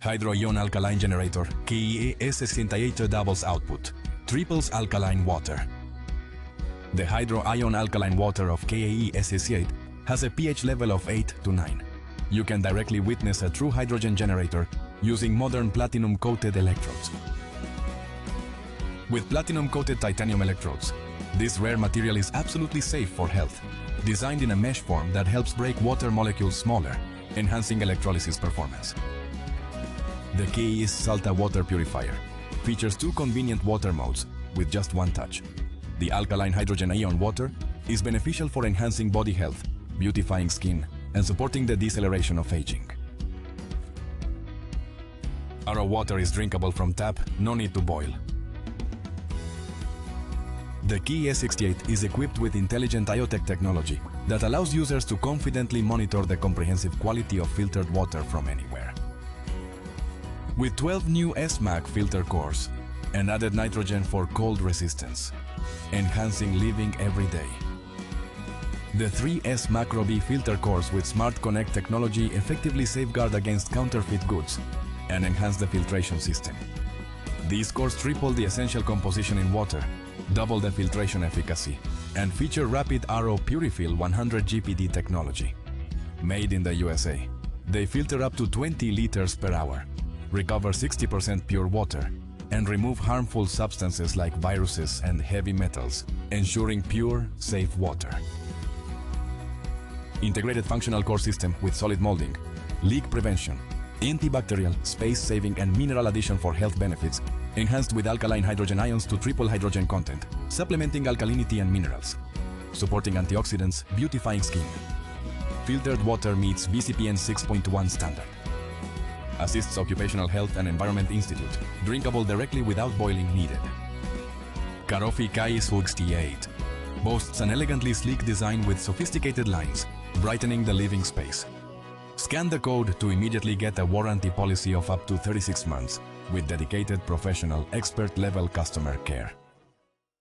Hydrogen Alkaline Generator KAE-S68 doubles output, triples alkaline water. The Hydrogen Alkaline Water of KAE-S68 has a pH level of 8 to 9. You can directly witness a true hydrogen generator using modern platinum-coated electrodes. With platinum-coated titanium electrodes, this rare material is absolutely safe for health, designed in a mesh form that helps break water molecules smaller, enhancing electrolysis performance. The KAE-S Salta Water Purifier features two convenient water modes with just one touch. The alkaline hydrogen ion water is beneficial for enhancing body health, beautifying skin, and supporting the deceleration of aging. Our water is drinkable from tap, no need to boil. The KAE-S68 is equipped with intelligent IoTech technology that allows users to confidently monitor the comprehensive quality of filtered water from anywhere. With 12 new Smax filter cores and added nitrogen for cold resistance, enhancing living every day. The 3S Macro B filter cores with Smart Connect technology effectively safeguard against counterfeit goods and enhance the filtration system. These cores triple the essential composition in water, double the filtration efficacy, and feature rapid RO Purifill 100 GPD technology. Made in the USA, they filter up to 20 liters per hour, recover 60% pure water, and remove harmful substances like viruses and heavy metals, ensuring pure, safe water. Integrated functional core system with solid molding, leak prevention, antibacterial, space-saving and mineral addition for health benefits, enhanced with alkaline hydrogen ions to triple hydrogen content, supplementing alkalinity and minerals, supporting antioxidants, beautifying skin. Filtered water meets BCPN 6.1 standard. Assists Occupational Health and Environment Institute, drinkable directly without boiling needed. Karofi KAE-S68 boasts an elegantly sleek design with sophisticated lines, brightening the living space. Scan the code to immediately get a warranty policy of up to 36 months with dedicated professional expert-level customer care.